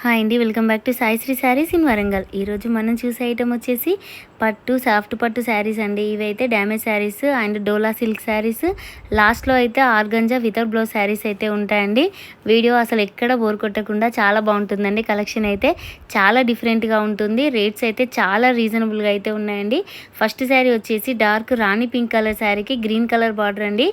Hi అండి, welcome back to Saisri saris in Warangal. ఈరోజు మనం చూసే ఐటమ్ వచ్చేసి పట్టు, సాఫ్ట్ పట్టు శారీస్ అండి. ఇవైతే damage saris and dola silk saris, లాస్ట్లో అయితే ఆర్గంజా వితౌట్ బ్లౌజ్ శారీస్ అయితే ఉంటాయండి. వీడియో అసలు ఎక్కడ బోర్ కొట్టకుండా చాలా బాగుంటుందండి. కలెక్షన్ అయితే చాలా డిఫరెంట్గా ఉంటుంది. రేట్స్ అయితే చాలా రీజనబుల్గా అయితే ఉన్నాయండి. ఫస్ట్ శారీ వచ్చేసి డార్క్ రాణి పింక్ కలర్ శారీకి గ్రీన్ కలర్ బార్డర్ అండి.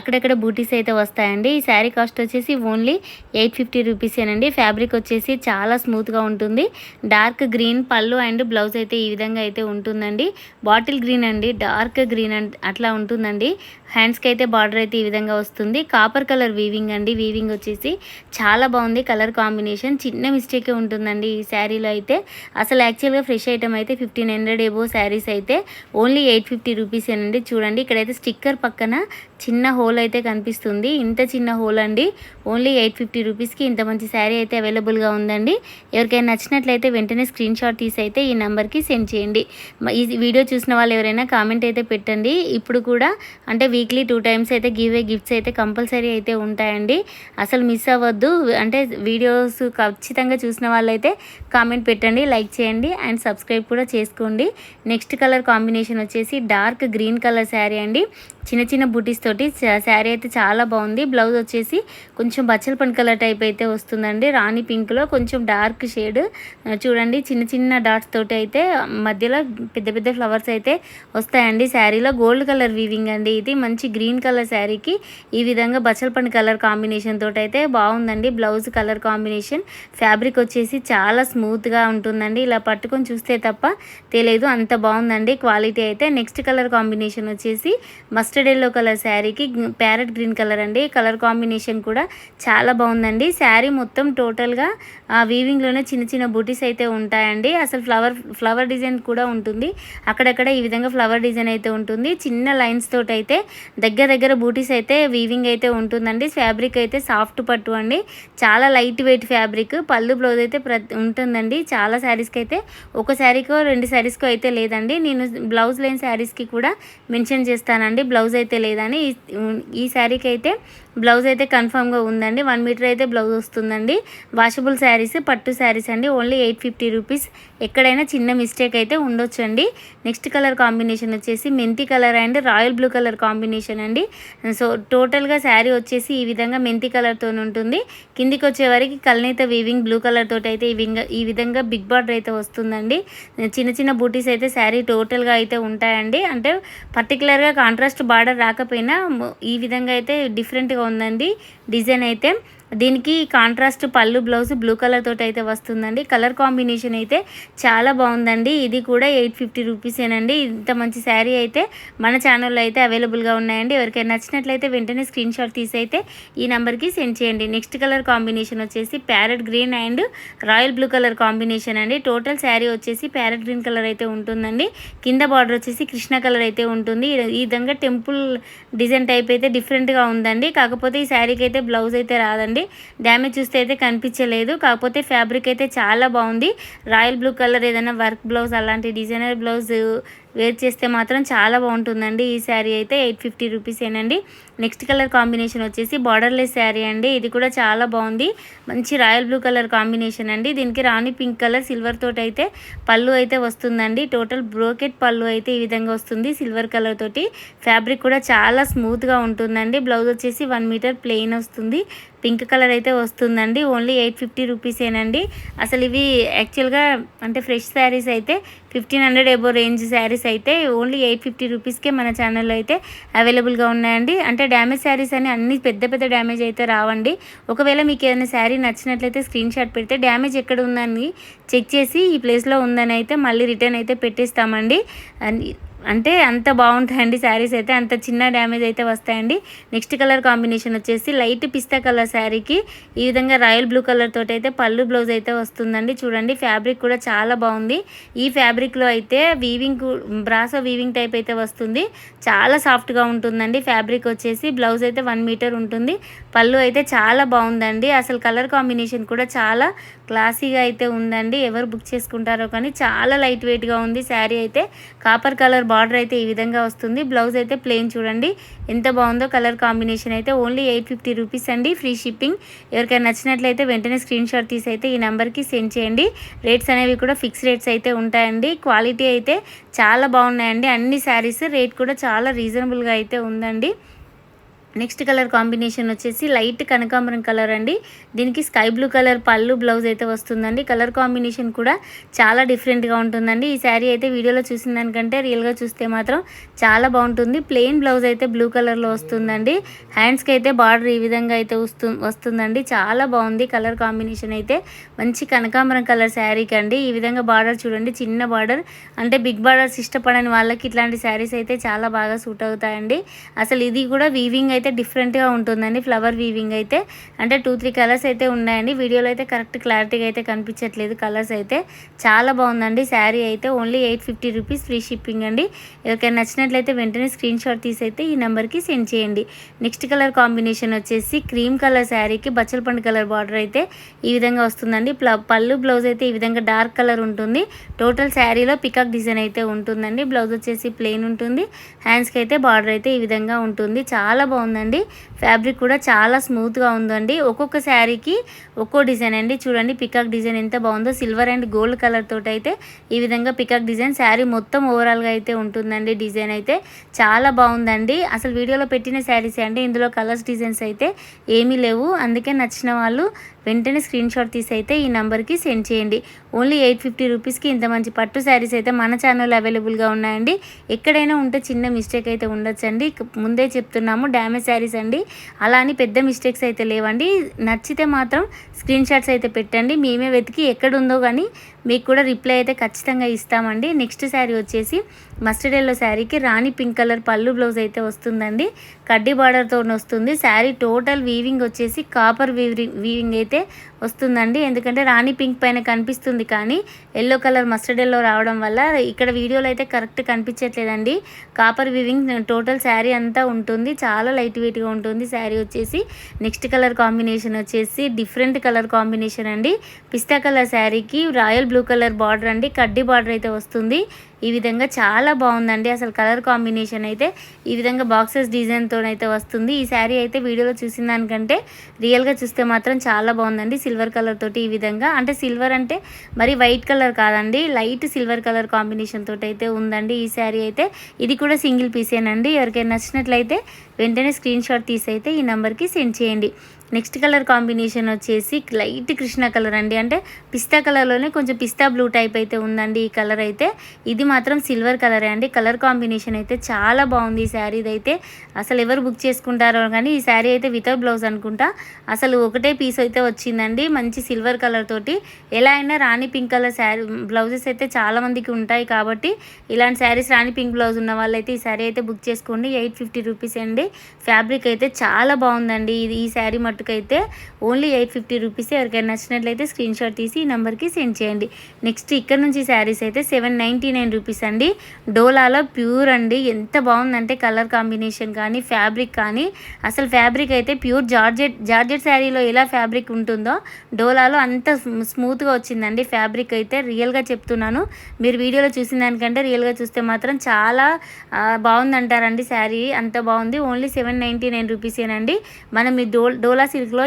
అక్కడెక్కడ బూటీస్ అయితే వస్తాయండి. ఈ శారీ కాస్ట్ వచ్చేసి ఓన్లీ 850 రూపీసేనండి. ఫ్యాబ్రిక్ వచ్చేసి చాలా స్మూత్గా ఉంటుంది. డార్క్ గ్రీన్ పళ్ళు అండ్ బ్లౌజ్ అయితే ఈ విధంగా అయితే ఉంటుందండి. బాటిల్ గ్రీన్ అండి, డార్క్ గ్రీన్ అట్లా ఉంటుందండి. హ్యాండ్స్కి అయితే బార్డర్ అయితే ఈ విధంగా వస్తుంది. కాపర్ కలర్ వీవింగ్ అండి. వీవింగ్ వచ్చేసి చాలా బాగుంది. కలర్ కాంబినేషన్ చిన్న మిస్టేకే ఉంటుందండి ఈ శారీలో అయితే. అసలు యాక్చువల్గా ఫ్రెష్ ఐటమ్ అయితే 1500 ఎబో శారీస్ అయితే ఓన్లీ 850 రూపీసేనండి. చూడండి, ఇక్కడైతే స్టిక్కర్ పక్కన చిన్న హోల్ అయితే కనిపిస్తుంది. ఇంత చిన్న హోల్ అండి. ఓన్లీ 850 రూపీస్కి ఇంత మంచి శారీ అయితే అవైలబుల్గా ఉందండి. ఎవరికైనా నచ్చినట్లయితే వెంటనే స్క్రీన్ షాట్ తీసి అయితే ఈ నెంబర్కి సెండ్ చేయండి. ఈ వీడియో చూసిన వాళ్ళు ఎవరైనా కామెంట్ అయితే పెట్టండి. ఇప్పుడు కూడా అంటే వీక్లీ 2 టైమ్స్ అయితే గిఫ్ట్స్ అయితే కంపల్సరీ అయితే ఉంటాయండి. అసలు మిస్ అవ్వద్దు. అంటే వీడియోస్ ఖచ్చితంగా చూసిన వాళ్ళైతే కామెంట్ పెట్టండి, లైక్ చేయండి అండ్ సబ్స్క్రైబ్ కూడా చేసుకోండి. నెక్స్ట్ కలర్ కాంబినేషన్ వచ్చేసి డార్క్ గ్రీన్ కలర్ శారీ అండి. చిన్న చిన్న బూటీస్ తోటి శారీ అయితే చాలా బాగుంది. బ్లౌజ్ వచ్చేసి కొంచెం బచ్చల పండు కలర్ టైప్ అయితే వస్తుందండి. రాణి పింక్లో కొంచెం డార్క్ షేడ్ చూడండి. చిన్న చిన్న డాట్స్ తోటి అయితే మధ్యలో పెద్ద పెద్ద ఫ్లవర్స్ అయితే వస్తాయండి. శారీలో గోల్డ్ కలర్ వీవింగ్ అండి. ఇది మంచి గ్రీన్ కలర్ శారీకి ఈ విధంగా బచ్చల పండు కలర్ కాంబినేషన్ తోటి అయితే బాగుందండి. Blouse colour combination. ఫ్యాబ్రిక్ వచ్చేసి చాలా స్మూత్గా ఉంటుందండి. ఇలా పట్టుకొని చూస్తే తప్ప తెలియదు, అంత బాగుందండి క్వాలిటీ అయితే. నెక్స్ట్ కలర్ కాంబినేషన్ వచ్చేసి మస్టర్డ్ ఎల్లో కలర్ శారీకి ప్యారెట్ గ్రీన్ కలర్ అండి. కలర్ కాంబినేషన్ కూడా చాలా బాగుందండి. శారీ మొత్తం టోటల్గా వీవింగ్లోనే చిన్న చిన్న బూటీస్ అయితే ఉంటాయండి. అసలు ఫ్లవర్ డిజైన్ కూడా ఉంటుంది. అక్కడక్కడ ఈ విధంగా ఫ్లవర్ డిజైన్ అయితే ఉంటుంది. చిన్న లైన్స్ తోటి అయితే దగ్గర బూటీస్ అయితే వీవింగ్ అయితే ఉంటుందండి. ఫ్యాబ్రిక్ అయితే సాఫ్ట్ పట్టు అండి. చాలా లైట్ వెయిట్ ఫ్యాబ్రిక్. పళ్ళు బ్లౌజ్ అయితే ఉంటుందండి. చాలా శారీస్కి అయితే ఒక శారీకో 2 శారీస్కో అయితే లేదండి. నేను బ్లౌజ్ లేని శారీస్కి కూడా మెన్షన్ చేస్తానండి బ్లౌజ్ అయితే లేదని. ఈ శారీకి అయితే బ్లౌజ్ అయితే కన్ఫామ్గా ఉందండి. 1 మీటర్ అయితే బ్లౌజ్ వస్తుందండి. వాషబుల్ శారీస్, పట్టు శారీస్ అండి. Only 850 rupees. ఎక్కడైనా చిన్న మిస్టేక్ అయితే ఉండొచ్చు అండి. నెక్స్ట్ కలర్ కాంబినేషన్ వచ్చేసి మెంతి colour and royal blue colour combination అండి. సో టోటల్గా శారీ వచ్చేసి ఈ విధంగా మెంతి కలర్తో ఉంటుంది. కిందికి వచ్చే వరకు కల్నేత వీవింగ్ బ్లూ కలర్ తోటి అయితే ఈ విధంగా బిగ్ బార్డర్ అయితే వస్తుందండి. చిన్న చిన్న బూటీస్ అయితే శారీ టోటల్గా అయితే ఉంటాయండి. అంటే పర్టికులర్గా కాంట్రాస్ట్ బార్డర్ రాకపోయినా ఈ విధంగా అయితే డిఫరెంట్గా ఉందండి డిజైన్ అయితే. దీనికి కాంట్రాస్ట్ పళ్ళు బ్లౌజ్ బ్లూ కలర్ తోటి అయితే వస్తుందండి. కలర్ కాంబినేషన్ అయితే చాలా బాగుందండి. ఇది కూడా 850 రూపీసేనండి. ఇంత మంచి శారీ అయితే మన ఛానల్లో అయితే అవైలబుల్గా ఉన్నాయండి. ఎవరికైనా నచ్చినట్లయితే వెంటనే స్క్రీన్ షాట్ తీసి అయితే ఈ నెంబర్కి సెండ్ చేయండి. నెక్స్ట్ కలర్ కాంబినేషన్ వచ్చేసి parrot green and royal blue colour combination అండి. టోటల్ శారీ వచ్చేసి ప్యారెట్ గ్రీన్ కలర్ అయితే ఉంటుందండి. కింద బార్డర్ వచ్చేసి కృష్ణ కలర్ అయితే ఉంటుంది. ఈ విధంగా టెంపుల్ డిజైన్ టైప్ అయితే డిఫరెంట్గా ఉందండి. కాకపోతే ఈ శారీకి అయితే బ్లౌజ్ అయితే రాదండి. డ్యామేజ్ చూస్తే అయితే కనిపించలేదు. కాకపోతే ఫ్యాబ్రిక్ అయితే చాలా బాగుంది. రాయల్ బ్లూ కలర్ ఏదైనా వర్క్ బ్లౌజ్ అలాంటి డిజైనర్ బ్లౌజ్ వేర్ చేస్తే మాత్రం చాలా బాగుంటుందండి. ఈ శారీ అయితే 850 రూపీసేనండి. నెక్స్ట్ కలర్ కాంబినేషన్ వచ్చేసి బార్డర్లెస్ శారీ అండి. ఇది కూడా చాలా బాగుంది. మంచి రాయల్ బ్లూ కలర్ కాంబినేషన్ అండి. దీనికి రాణి పింక్ కలర్ సిల్వర్ తోటి అయితే పళ్ళు అయితే వస్తుందండి. టోటల్ బ్రోకెట్ పళ్ళు అయితే ఈ విధంగా వస్తుంది సిల్వర్ కలర్ తోటి. ఫ్యాబ్రిక్ కూడా చాలా స్మూత్గా ఉంటుందండి. బ్లౌజ్ వచ్చేసి 1 మీటర్ ప్లెయిన్ వస్తుంది. పింక్ కలర్ అయితే వస్తుందండి. ఓన్లీ 850 రూపీసేనండి. అసలు ఇవి యాక్చువల్గా అంటే ఫ్రెష్ శారీస్ అయితే 1500 ఎబో రేంజ్ శారీస్ అయితే ఓన్లీ 850 రూపీస్కే మన ఛానల్లో అయితే అవైలబుల్గా ఉన్నాయండి. అంటే డ్యామేజ్ శారీస్ అని అన్ని పెద్ద డ్యామేజ్ అయితే రావండి. ఒకవేళ మీకు ఏదైనా శారీ నచ్చినట్లయితే స్క్రీన్ షాట్ పెడితే డ్యామేజ్ ఎక్కడ ఉందని చెక్ చేసి ఈ ప్లేస్లో ఉందని అయితే మళ్ళీ రిటర్న్ అయితే పెట్టేస్తామండి. అంటే అంత బాగుంటాయండి శారీస్ అయితే. అంత చిన్న డ్యామేజ్ అయితే వస్తాయండి. నెక్స్ట్ కలర్ కాంబినేషన్ వచ్చేసి లైట్ పిస్తా కలర్ శారీకి ఈ విధంగా రాయల్ బ్లూ కలర్ తోటి అయితే పళ్ళు బ్లౌజ్ అయితే వస్తుందండి. చూడండి, ఫ్యాబ్రిక్ కూడా చాలా బాగుంది. ఈ ఫ్యాబ్రిక్లో అయితే బ్రాసో వీవింగ్ టైప్ అయితే వస్తుంది. చాలా సాఫ్ట్గా ఉంటుందండి. ఫ్యాబ్రిక్ వచ్చేసి బ్లౌజ్ అయితే 1 మీటర్ ఉంటుంది. పళ్ళు అయితే చాలా బాగుందండి. అసలు కలర్ కాంబినేషన్ కూడా చాలా క్లాసీగా అయితే ఉందండి. ఎవరు బుక్ చేసుకుంటారో కానీ చాలా లైట్ వెయిట్గా ఉంది శారీ అయితే. కాపర్ కలర్ బార్డర్ అయితే ఈ విధంగా వస్తుంది. బ్లౌజ్ అయితే ప్లెయిన్ చూడండి ఎంత బాగుందో. కలర్ కాంబినేషన్ అయితే ఓన్లీ 850 రూపీస్ అండి, ఫ్రీ షిప్పింగ్. ఎవరికైనా నచ్చినట్లయితే వెంటనే స్క్రీన్ షాట్ తీసి అయితే ఈ నెంబర్కి సెండ్ చేయండి. రేట్స్ అనేవి కూడా ఫిక్స్ రేట్స్ అయితే ఉంటాయండి. క్వాలిటీ అయితే చాలా బాగున్నాయండి. అన్ని శారీస్ రేట్ కూడా చాలా రీజనబుల్గా అయితే ఉందండి. నెక్స్ట్ కలర్ కాంబినేషన్ వచ్చేసి లైట్ కనకాంబరం కలర్ అండి. దీనికి స్కై బ్లూ కలర్ పళ్ళు బ్లౌజ్ అయితే వస్తుందండి. కలర్ కాంబినేషన్ కూడా చాలా డిఫరెంట్గా ఉంటుందండి. ఈ శారీ అయితే వీడియోలో చూసిన దానికంటే రియల్గా చూస్తే మాత్రం చాలా బాగుంటుంది. ప్లెయిన్ బ్లౌజ్ అయితే బ్లూ కలర్లో వస్తుందండి. హ్యాండ్స్కి అయితే బార్డర్ ఈ విధంగా అయితే వస్తుందండి. చాలా బాగుంది కలర్ కాంబినేషన్ అయితే. మంచి కనకాంబరం కలర్ శారీకి అండి ఈ విధంగా బార్డర్ చూడండి, చిన్న బార్డర్. అంటే బిగ్ బార్డర్స్ ఇష్టపడని వాళ్ళకి ఇట్లాంటి శారీస్ అయితే చాలా బాగా సూట్ అవుతాయండి. అసలు ఇది కూడా వీవింగ్ అయితే డిఫరెంట్గా ఉంటుందండి. ఫ్లవర్ వీవింగ్ అయితే అంటే 2-3 కలర్స్ అయితే ఉన్నాయండి. వీడియోలో అయితే కరెక్ట్ క్లారిటీగా అయితే కనిపించట్లేదు కలర్స్ అయితే. చాలా బాగుందండి శారీ అయితే. ఓన్లీ 850 రూపీస్, ఫ్రీ షిప్పింగ్ అండి. ఎవరికైనా నచ్చినట్లయితే వెంటనే స్క్రీన్ షాట్ తీసి అయితే ఈ నెంబర్కి సెండ్ చేయండి. నెక్స్ట్ కలర్ కాంబినేషన్ వచ్చేసి క్రీమ్ కలర్ శారీకి బచ్చల పండు కలర్ బార్డర్ అయితే ఈ విధంగా వస్తుందండి. పళ్ళు బ్లౌజ్ అయితే ఈ విధంగా డార్క్ కలర్ ఉంటుంది. టోటల్ శారీలో పికాక్ డిజైన్ అయితే ఉంటుందండి. బ్లౌజ్ వచ్చేసి ప్లెయిన్ ఉంటుంది. హ్యాండ్స్కి అయితే బార్డర్ అయితే ఈ విధంగా ఉంటుంది. చాలా బాగుందండి. ఫ్యాబ్రిక్ కూడా చాలా స్మూత్గా ఉందండి. ఒక్కొక్క శారీకి ఒక్కో డిజైన్ అండి. చూడండి పికాక్ డిజైన్ ఎంత బాగుందో. సిల్వర్ అండ్ గోల్డ్ కలర్ తోటి అయితే ఈ విధంగా పికాక్ డిజైన్ శారీ మొత్తం ఓవరాల్గా అయితే ఉంటుందండి. డిజైన్ అయితే చాలా బాగుందండి. అసలు వీడియోలో పెట్టిన శారీస్ అండి, ఇందులో కలర్స్ డిజైన్స్ అయితే ఏమీ లేవు. అందుకే నచ్చిన వాళ్ళు వెంటనే స్క్రీన్ షాట్ తీసి అయితే ఈ నెంబర్కి సెండ్ చేయండి. ఓన్లీ 850 రూపీస్కి ఇంత మంచి పట్టు శారీస్ అయితే మన ఛానల్లో అవైలబుల్గా ఉన్నాయండి. ఎక్కడైనా ఉంటే చిన్న మిస్టేక్ అయితే ఉండొచ్చండి, ముందే చెప్తున్నాము. డ్యామేజ్ శారీస్ అండి, అలా అని పెద్ద మిస్టేక్స్ అయితే లేవండి. నచ్చితే మాత్రం స్క్రీన్ షాట్స్ అయితే పెట్టండి. మేమే వెతికి ఎక్కడుందో కానీ మీకు కూడా రిప్లై అయితే ఖచ్చితంగా ఇస్తామండి. నెక్స్ట్ శారీ వచ్చేసి మస్టర్డ్ ఎల్లో శారీకి రాణి పింక్ కలర్ పళ్ళు బ్లౌజ్ అయితే వస్తుందండి. కడ్డీ బార్డర్తో వస్తుంది. శారీ టోటల్ వీవింగ్ వచ్చేసి కాపర్ వీవింగ్ అయితే వస్తుందండి. ఎందుకంటే రాణి పింక్ పైన కనిపిస్తుంది కానీ ఎల్లో కలర్ మస్టర్డ్ ఎల్లో రావడం వల్ల ఇక్కడ వీడియోలో అయితే కరెక్ట్ కనిపించట్లేదండి. కాపర్ వీవింగ్ టోటల్ శారీ అంతా ఉంటుంది. చాలా లైట్ వెయిట్గా ఉంటుంది శారీ వచ్చేసి. నెక్స్ట్ కలర్ కాంబినేషన్ వచ్చేసి డిఫరెంట్ కలర్ కాంబినేషన్ అండి. పిస్తా కలర్ శారీకి రాయల్ బ్లూ కలర్ బార్డర్ అండి. కడ్డీ బార్డర్ అయితే వస్తుంది. ఈ విధంగా చాలా బాగుందండి. అసలు కలర్ కాంబినేషన్ అయితే ఈ విధంగా బాక్సెస్ డిజైన్తో అయితే వస్తుంది. ఈ శారీ అయితే వీడియోలో చూసిన దానికంటే రియల్గా చూస్తే మాత్రం చాలా బాగుందండి. సిల్వర్ కలర్ తోటి ఈ విధంగా, అంటే సిల్వర్ అంటే మరి వైట్ కలర్ కాదండి, లైట్ సిల్వర్ కలర్ కాంబినేషన్ తోటి అయితే ఉందండి ఈ శారీ అయితే. ఇది కూడా సింగిల్ పీసేనండి. ఎవరికైనా నచ్చినట్లయితే వెంటనే స్క్రీన్ షాట్ తీసి అయితే ఈ నెంబర్కి సెండ్ చేయండి. నెక్స్ట్ కలర్ కాంబినేషన్ వచ్చేసి లైట్ కృష్ణ కలర్ అండి. అంటే పిస్తా కలర్లోనే కొంచెం పిస్తా బ్లూ టైప్ అయితే ఉందండి ఈ కలర్ అయితే. ఇది మాత్రం సిల్వర్ కలరే అండి. కలర్ కాంబినేషన్ అయితే చాలా బాగుంది ఈ శారీది అయితే. అసలు ఎవరు బుక్ చేసుకుంటారో కానీ ఈ శారీ అయితే వితౌట్ బ్లౌజ్ అనుకుంటా. అసలు ఒకటే పీస్ అయితే వచ్చిందండి మంచి సిల్వర్ కలర్ తోటి. ఎలా అయినా రాణి పింక్ కలర్ శారీ బ్లౌజెస్ అయితే చాలామందికి ఉంటాయి కాబట్టి ఇలాంటి శారీస్ రాణి పింక్ బ్లౌజ్ ఉన్న వాళ్ళైతే ఈ శారీ అయితే బుక్ చేసుకోండి. 850 రూపీస్ అండి. ఫ్యాబ్రిక్ అయితే చాలా బాగుందండి. ఇది ఈ శారీ మట్టుకైతే ఓన్లీ 850 రూపీస్. ఎవరికైనా నచ్చినట్లయితే స్క్రీన్ షాట్ తీసి ఈ నెంబర్కి సెండ్ చేయండి. నెక్స్ట్ ఇక్కడ నుంచి శారీస్ అయితే 799 రూపీస్ అండి. డోలాలో ప్యూర్ అండి. ఎంత బాగుందంటే కలర్ కాంబినేషన్ కానీ ఫ్యాబ్రిక్ కానీ, అసలు ఫ్యాబ్రిక్ అయితే ప్యూర్ జార్జెట్ శారీలో ఎలా ఫ్యాబ్రిక్ ఉంటుందో డోలాలో అంత స్మూత్గా వచ్చిందండి ఫ్యాబ్రిక్ అయితే. రియల్గా చెప్తున్నాను, మీరు వీడియోలో చూసిన దానికంటే రియల్గా చూస్తే మాత్రం చాలా బాగుందంటారండి శారీ. అంత బాగుంది. ఓన్లీ 799 రూపీసేనండి. మనం ఈ డోలా సిల్క్లో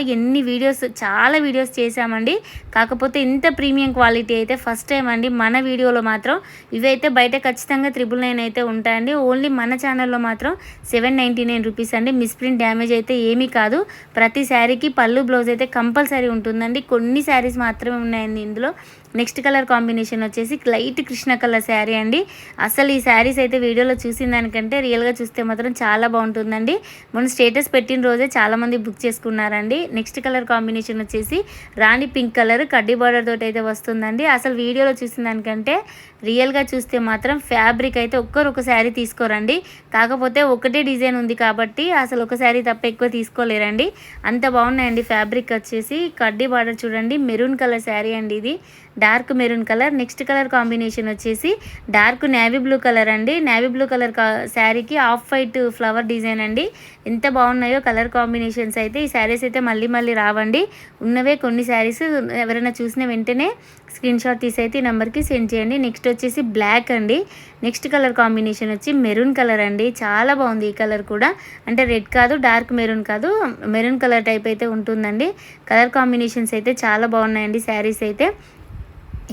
చాలా వీడియోస్ చేశామండి. కాకపోతే ఇంత ప్రీమియం క్వాలిటీ అయితే ఫస్ట్ టైం అండి మన వీడియోలో మాత్రం. ఇవైతే బయట ఖచ్చితంగా 999 అయితే ఉంటాయండి. ఓన్లీ మన ఛానల్లో మాత్రం 799 రూపీస్ అండి. మిస్ప్రింట్ డ్యామేజ్ అయితే ఏమీ కాదు. ప్రతి శారీకి పళ్ళు బ్లౌజ్ అయితే కంపల్సరీ ఉంటుందండి. కొన్ని శారీస్ మాత్రమే ఉన్నాయండి ఇందులో. నెక్స్ట్ కలర్ కాంబినేషన్ వచ్చేసి లైట్ కృష్ణ కలర్ శారీ అండి. అసలు ఈ శారీస్ అయితే వీడియోలో చూసిన దానికంటే రియల్గా చూస్తే మాత్రం చాలా బాగుంటుందండి. మనం స్టేటస్ పెట్టిన రోజే చాలామంది బుక్ చేసుకున్నారండి. నెక్స్ట్ కలర్ కాంబినేషన్ వచ్చేసి రాణి పింక్ కలర్ కడ్డీ బార్డర్ తోటి అయితే వస్తుందండి. అసలు వీడియోలో చూసిన దానికంటే రియల్గా చూస్తే మాత్రం ఫ్యాబ్రిక్ అయితే ఒక్క శారీ తీసుకోరండి. కాకపోతే ఒకటే డిజైన్ ఉంది కాబట్టి అసలు ఒక శారీ తప్ప ఎక్కువ తీసుకోలేరండి. అంత బాగున్నాయండి. ఫ్యాబ్రిక్ వచ్చేసి కడ్డీ బార్డర్ చూడండి, మెరూన్ కలర్ శారీ అండి. ఇది dark maroon colour. Next colour combination వచ్చేసి డార్క్ నేవీ బ్లూ కలర్ అండి. నేవీ బ్లూ కలర్ శారీకి ఆఫ్ వైట్ ఫ్లవర్ డిజైన్ అండి. ఎంత బాగున్నాయో కలర్ కాంబినేషన్స్ అయితే. ఈ శారీస్ అయితే మళ్ళీ రావండి. ఉన్నవే కొన్ని శారీస్. ఎవరైనా చూసిన వెంటనే స్క్రీన్ షాట్ తీసి అయితే ఈ నెంబర్కి సెండ్ చేయండి. నెక్స్ట్ వచ్చేసి బ్లాక్ అండి. నెక్స్ట్ కలర్ కాంబినేషన్ వచ్చి మెరూన్ కలర్ అండి. చాలా బాగుంది ఈ కలర్ కూడా. అంటే రెడ్ కాదు, డార్క్ మెరూన్ కాదు, మెరూన్ కలర్ టైప్ అయితే ఉంటుందండి. కలర్ కాంబినేషన్స్ అయితే చాలా బాగున్నాయండి శారీస్ అయితే.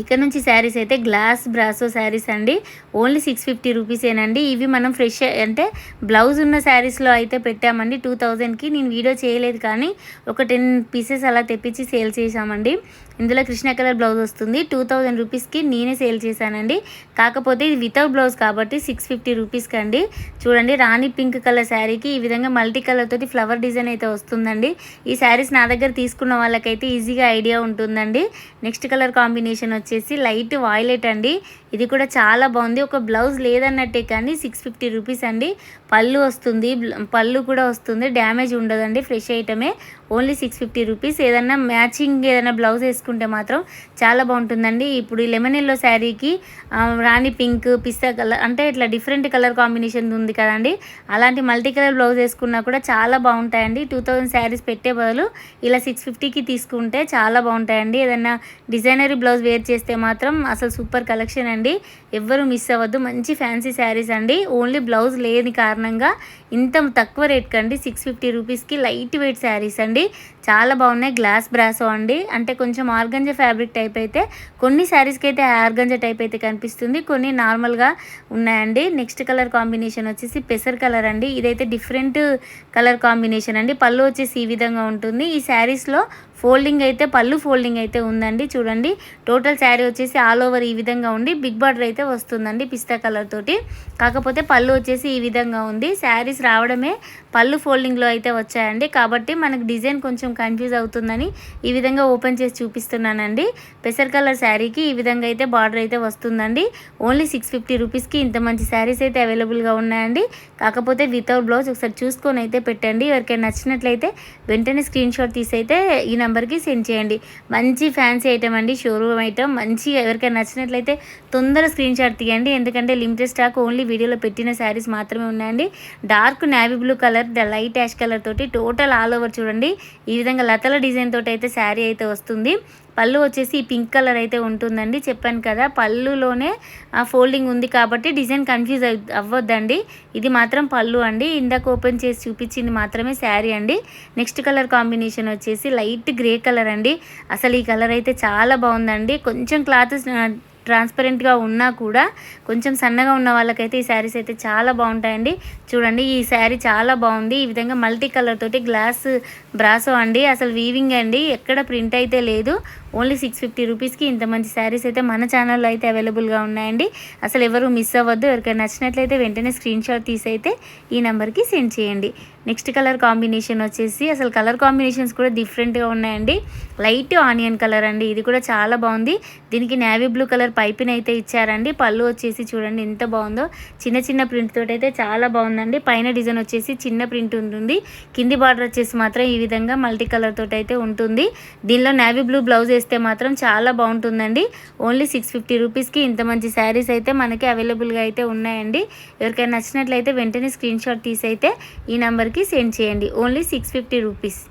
ఇక్కడ నుంచి శారీస్ అయితే గ్లాస్ బ్రాసో శారీస్ అండి. ఓన్లీ 650 రూపీసేనండి. ఇవి మనం ఫ్రెష్ అంటే బ్లౌజ్ ఉన్న శారీస్లో అయితే పెట్టామండి 2000కి. నేను వీడియో చేయలేదు కానీ ఒక 10 పీసెస్ అలా తెప్పించి సేల్ చేశామండి. ఇందులో కృష్ణ కలర్ బ్లౌజ్ వస్తుంది. 2000 రూపీస్కి నేనే సేల్ చేశానండి. కాకపోతే ఇది వితౌట్ బ్లౌజ్ కాబట్టి 650 రూపీస్కి అండి. చూడండి, రాణి పింక్ కలర్ శారీకి ఈ విధంగా మల్టీ కలర్ తోటి ఫ్లవర్ డిజైన్ అయితే వస్తుందండి. ఈ శారీస్ నా దగ్గర తీసుకున్న వాళ్ళకైతే ఈజీగా ఐడియా ఉంటుందండి. నెక్స్ట్ కలర్ కాంబినేషన్ వచ్చేసి లైట్ వాయిలెట్ అండి. ఇది కూడా చాలా బాగుంది. ఒక బ్లౌజ్ లేదన్నట్టే కానీ 650 రూపీస్ అండి. పళ్ళు వస్తుంది, పళ్ళు కూడా వస్తుంది, డ్యామేజ్ ఉండదండి, ఫ్రెష్ ఐటమే. Only 650 rupees. ఏదన్నా మ్యాచింగ్ ఏదైనా బ్లౌజ్ వేసుకుంటే మాత్రం చాలా బాగుంటుందండి. ఇప్పుడు ఈ లెమన్ ఎల్లో శారీకి రాణి పింక్, పిస్తా కలర్ అంటే ఇట్లా డిఫరెంట్ కలర్ కాంబినేషన్ ఉంది కదండి. అలాంటి మల్టీ కలర్ బ్లౌజ్ వేసుకున్నా కూడా చాలా బాగుంటాయండి. 2000 శారీస్ పెట్టే బదులు ఇలా 650కి తీసుకుంటే చాలా బాగుంటాయండి. ఏదైనా డిజైనరీ బ్లౌజ్ వేర్ చేస్తే మాత్రం అసలు సూపర్ కలెక్షన్ అండి. ఎవ్వరు మిస్ అవ్వద్దు. మంచి ఫ్యాన్సీ శారీస్ అండి. ఓన్లీ బ్లౌజ్ లేని కారణంగా ఇంత తక్కువ రేట్ కండి 650 రూపీస్కి లైట్ వెయిట్ శారీస్ అండి. చాలా బాగున్నాయి. గ్లాస్ బ్రాసో అండి. అంటే కొంచెం ఆర్గంజా ఫ్యాబ్రిక్ టైప్ అయితే, కొన్ని శారీస్కి అయితే ఆర్గంజా టైప్ అయితే కనిపిస్తుంది, కొన్ని నార్మల్గా ఉన్నాయండి. నెక్స్ట్ కలర్ కాంబినేషన్ వచ్చేసి పెసర్ కలర్ అండి. ఇదైతే డిఫరెంట్ కలర్ కాంబినేషన్ అండి. పళ్ళు వచ్చేసి ఈ విధంగా ఉంటుంది. ఈ శారీస్లో ఫోల్డింగ్ అయితే పళ్ళు ఫోల్డింగ్ అయితే ఉందండి. చూడండి, టోటల్ శారీ వచ్చేసి ఆల్ ఓవర్ ఈ విధంగా ఉండి బిగ్ బార్డర్ అయితే వస్తుందండి పిస్తా కలర్ తోటి. కాకపోతే పళ్ళు వచ్చేసి ఈ విధంగా ఉంది. శారీస్ రావడమే పళ్ళు ఫోల్డింగ్లో అయితే వచ్చాయండి. కాబట్టి మనకు డిజైన్ కొంచెం కన్ఫ్యూజ్ అవుతుందని ఈ విధంగా ఓపెన్ చేసి చూపిస్తున్నానండి. పెసర్ కలర్ శారీకి ఈ విధంగా అయితే బార్డర్ అయితే వస్తుందండి. ఓన్లీ 650 రూపీస్కి ఇంత మంచి శారీస్ అయితే అవైలబుల్గా ఉన్నాయండి. కాకపోతే వితౌట్ బ్లౌజ్. ఒకసారి చూసుకొని అయితే పెట్టండి. ఎవరికైనా నచ్చినట్లయితే వెంటనే స్క్రీన్ షాట్ తీసి అయితే ఈ నెంబర్కి సెండ్ చేయండి. మంచి ఫ్యాన్సీ ఐటమ్ అండి, షోరూమ్ ఐటమ్. మంచి ఎవరికైనా నచ్చినట్లయితే తొందరగా స్క్రీన్ షాట్ తీయండి. ఎందుకంటే లిమిటెడ్ స్టాక్, ఓన్లీ వీడియోలో పెట్టిన శారీస్ మాత్రమే ఉన్నాయండి. Dark navy blue colour, light ash colour తోటి టోటల్ ఆల్ ఓవర్ చూడండి ఈ విధంగా లతల డిజైన్ తోటి అయితే శారీ అయితే వస్తుంది. పళ్ళు వచ్చేసి పింక్ కలర్ అయితే ఉంటుందండి. చెప్పాను కదా, పళ్ళులోనే ఆ ఫోల్డింగ్ ఉంది కాబట్టి డిజైన్ కన్ఫ్యూజ్ అవ్వద్దండి. ఇది మాత్రం పళ్ళు అండి. ఇందాక ఓపెన్ చేసి చూపించింది మాత్రమే శారీ అండి. నెక్స్ట్ కలర్ కాంబినేషన్ వచ్చేసి లైట్ గ్రే కలర్ అండి. అసలు ఈ కలర్ అయితే చాలా బాగుందండి. కొంచెం క్లాత్ ట్రాన్స్పరెంట్గా ఉన్నా కూడా కొంచెం సన్నగా ఉన్న వాళ్ళకైతే ఈ శారీస్ అయితే చాలా బాగుంటాయండి. చూడండి, ఈ శారీ చాలా బాగుంది. ఈ విధంగా మల్టీ కలర్ తోటి గ్లాస్ బ్రాసో అండి. అసలు వీవింగ్ అండి, ఎక్కడ ప్రింట్ అయితే లేదు. ఓన్లీ 650 రూపీస్కి ఇంత మంచి శారీస్ అయితే మన ఛానల్లో అయితే అవైలబుల్గా ఉన్నాయండి. అసలు ఎవరు మిస్ అవ్వద్దు. ఎవరికైనా నచ్చినట్లయితే వెంటనే స్క్రీన్ షాట్ తీసి అయితే ఈ నెంబర్కి సెండ్ చేయండి. నెక్స్ట్ కలర్ కాంబినేషన్ వచ్చేసి అసలు కలర్ కాంబినేషన్స్ కూడా డిఫరెంట్గా ఉన్నాయండి. లైట్ ఆనియన్ కలర్ అండి. ఇది కూడా చాలా బాగుంది. దీనికి నేవీ బ్లూ కలర్ పైపింగ్ అయితే ఇచ్చారండి. పళ్ళు వచ్చేసి చూడండి ఎంత బాగుందో. చిన్న చిన్న ప్రింట్ తోటి అయితే చాలా బాగుందండి. పైన డిజైన్ వచ్చేసి చిన్న ప్రింట్ ఉంటుంది. కింది బార్డర్ వచ్చేసి మాత్రం ఈ విధంగా మల్టీ కలర్ తోటి అయితే ఉంటుంది. దీనిలో నేవీ బ్లూ బ్లౌజ్ వేస్తే మాత్రం చాలా బాగుంటుందండి. ఓన్లీ 650 రూపీస్కి ఇంత మంచి శారీస్ అయితే మనకి అవైలబుల్గా అయితే ఉన్నాయండి. ఎవరికైనా నచ్చినట్లయితే వెంటనే స్క్రీన్ షాట్ తీసి అయితే ఈ నెంబర్కి సెండ్ చేయండి. Only 650 rupees.